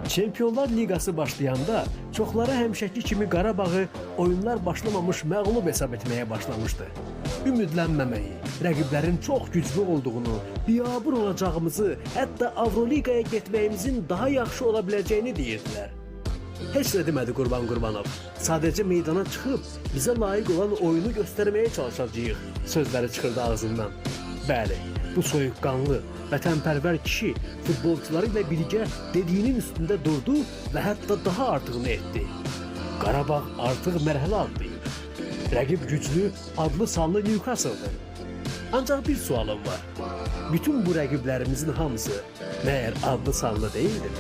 Çempionlar Liqası başlayanda çoxları həmişəki kimi Qarabağı oyunlar başlamamış məğlub hesab etməyə başlamışdı. Ümidlənməməyi, rəqiblərin çox güclü olduğunu, biabır olacağımızı, hətta Avroliqaya getməyimizin daha yaxşı ola biləcəyini deyirdilər. Heç nə demədi Qurban Qurbanov. Sadəcə meydana çıxıb bizə layiq olan oyunu göstərməyə çalışacağıq sözləri çıxırdı ağzından. Bəli, bu soyuqqanlı, vətənpərvər kişi futbolçuları ilə birgə dediyinin üstündə durdu və hətta daha artığını etdi. Qarabağ artıq mərhələ adlayır. Rəqib güclü, adlı sanlı Newcastle-dır. Ancaq bir sualım var. Bütün bu rəqiblərimizin hamısı məyər adlı sanlı deyildir?